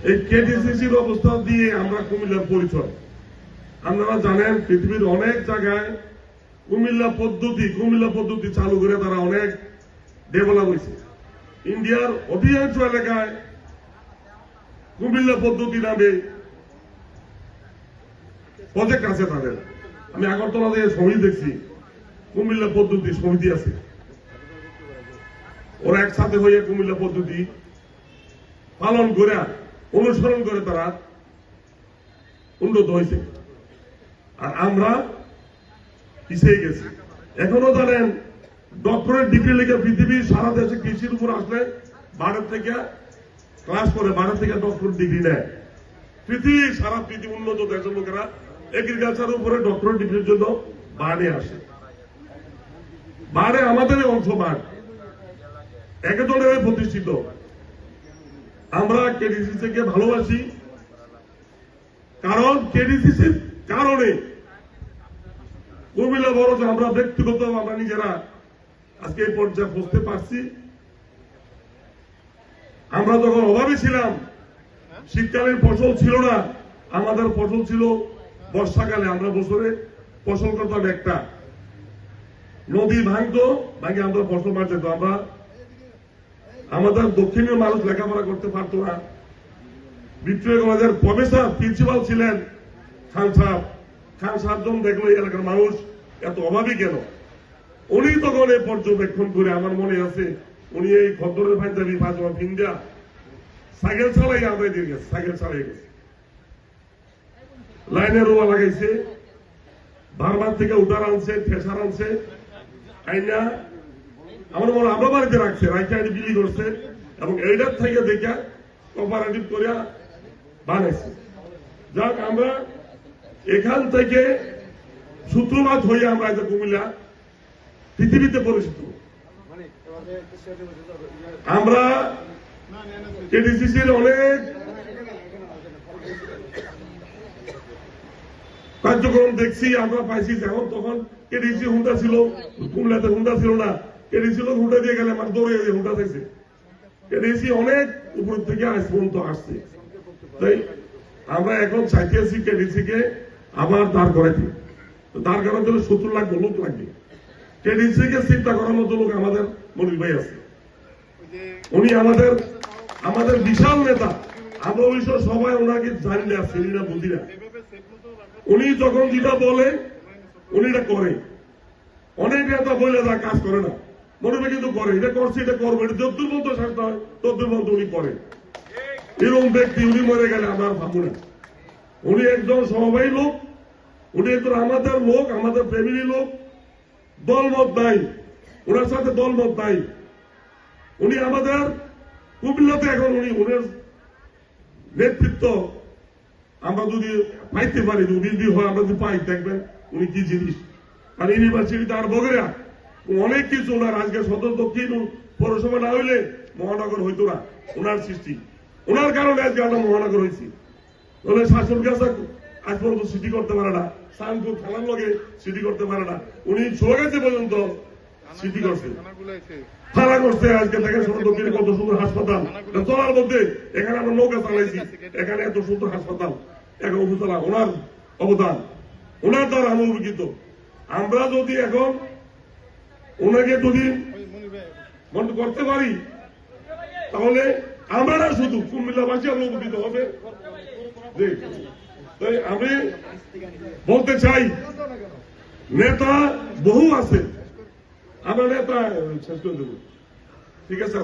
এই কেডিসিসির অবস্থা দিয়ে আমরা কুমিল্লার পরিচয়। আপনারা জানেন পৃথিবীর অনেক জায়গায় কুমিল্লা পদ্ধতি চালু করে তারা অনেক ডেভেলপ হয়েছে। ইন্ডিয়ার অধিকাংশ এলাকায় কুমিল্লা পদ্ধতি নামে প্রজেক্ট আছে তাদের। আমি আগরতলা থেকে সমিতি দেখছি, কুমিল্লা পদ্ধতি সমিতি আছে, ওরা একসাথে হয়ে কুমিল্লা পদ্ধতি পালন করে অনুসরণ করে তারা উন্নত হয়েছে। আর আমরা পিছিয়ে গেছি। এখনো জানেন ডক্টরেট ডিগ্রি লেগে পৃথিবীর সারা দেশে কৃষির উপর আসলে ভারত থেকে ক্লাস করে, ভারত থেকে ডক্টরেট ডিগ্রি নেয়। সারা পৃথিবী উন্নত দেশের লোকেরা এগ্রিকালচার উপরে ডক্টরেট ডিগ্রির জন্য বাইরে আসে। বাইরে আমাদের অংশ বাড় একজনের প্রতিষ্ঠিত। আমরা কেডিসিসিকে ভালোবাসি, কারণ কেডিসিসির কারণে কুমিল্লা বড় আমরা ব্যক্তিগত আমরা নিজেরা আজকে এই পর্যায়ে পৌঁছতে পারছি। আমরা যখন অভাবে ছিলাম, শীতকালীন ফসল ছিল না, আমাদের ফসল ছিল বর্ষাকালে। আমরা বছরে ফসল করতাম একটা, নদী ভাঙতো, ভাঙে আমরা ফসল মারতে। আমরা আমাদের দক্ষিণের মানুষ লেখাপড়া করতে পারতো না। ভিক্টোরিয়া কলেজের প্রফেসর প্রিন্সিপাল ছিলেন খান সাহেব যখন দেখলো এই এলাকার মানুষ এত অভাবী কেন, উনি তখন এই পর্যবেক্ষণ করে, আমার মনে আছে উনি এই খদ্দরের পাঞ্জাবি পাজামা ভিন্দা সাইকেল চালাই আমরা দিয়ে গেছে, সাইকেল চালাই গেছে, লাইনে রোয়া লাগাইছে, বারবার থেকে উঠার আনছে, ঠেসার আনছে, আইনা আমার মনে আমরা বাড়িতে রাখছে, রাখে আইনি বিলি করছে এবং এইটার থেকে দেখে কোঅপারেটিভ করিয়া বানাইছে। যাক, আমরা এখান থেকে সূত্রপাত হয়ে আমরা এটা কুমিল্লা পৃথিবীতে পরিচিত। আমরা কেডিসিসির অনেক কার্যক্রম দেখছি, আমরা পাইছি। যেমন তখন কেডিসি হুন্ডা ছিল, কুমিল্লাতে হুন্ডা ছিল না, কেডিসি লোক হুন্ডা দিয়ে গেলে আমার দৌড়ে হুন্ডা থাকছে। কেডিসি অনেক উপর থেকে আজ পর্যন্ত আসছে। তাই আমরা এখন চাইতেছি কেডিসিকে আবার দাঁড় করাইতে। দাঁড় করার জন্য 70 লাখ লোক লাগবে। কেডিসিকে চিন্তা করার মতো লোক আমাদের মনির ভাই আছে, উনি আমাদের বিশাল নেতা। আমরা অবশ্য সবাই ওনাকে জানি না, চিনি না, বুঝি না। উনি যখন যেটা বলে উনি এটা করে। অনেক নেতা বলে যা কাজ করে না, মনে হয় কিন্তু করে, এটা করছে, এটা করবো, এটা যদ্দূর মতো শাস্তি হয় তদ্দূর মতো উনি করে। এরকম ব্যক্তি উনি মরে গেলে আমরা ভাববো না। উনি একজন সমবায়ী লোক, উনি একজন আমাদের লোক, আমাদের ফ্যামিলি লোক। দলমত নাই, ওনার সাথে দলমত নাই। উনি আমাদের কুমিল্লাতে এখন উনার নেতৃত্ব আমরা যদি পাইতে পারি, যদি হয় আমরা যদি পাই, দেখবেন উনি কি জিনিস। আর ইউনিভার্সিটিতে আর বগেরা অনেক কিছু ওনার, আজকে সদর দক্ষিণ পৌরসভা না হইলে মহানগর হইতো না, ওনার সৃষ্টি। ওনার কারণে আজকে আমরা মহানগর হয়েছি। তাহলে শাসন কাছে আজ পর্যন্ত সিটি করতে পারে না, সানপুর থানার লগে সিটি করতে পারে না। উনি চলে গেছে পর্যন্ত সিটি করছে, থানা করছে। আজকে দেখেন সদর দক্ষিণে কত সুন্দর হাসপাতাল, চলার মধ্যে এখানে আমরা নৌকা চালাইছি, এখানে এত সুন্দর হাসপাতাল, এখন উপজেলা। ওনার অবদান, ওনার দ্বারা আমি উপকৃত। আমরা যদি এখন ওনাকে যদি মনে করতে পারি, তাহলে আমরা না শুধু কুমিল্লাবাসী আমরা উপকৃত হবে। আমি বলতে চাই, নেতা বহু আছে, আমরা নেতা শেষ করে দেব, ঠিক আছে।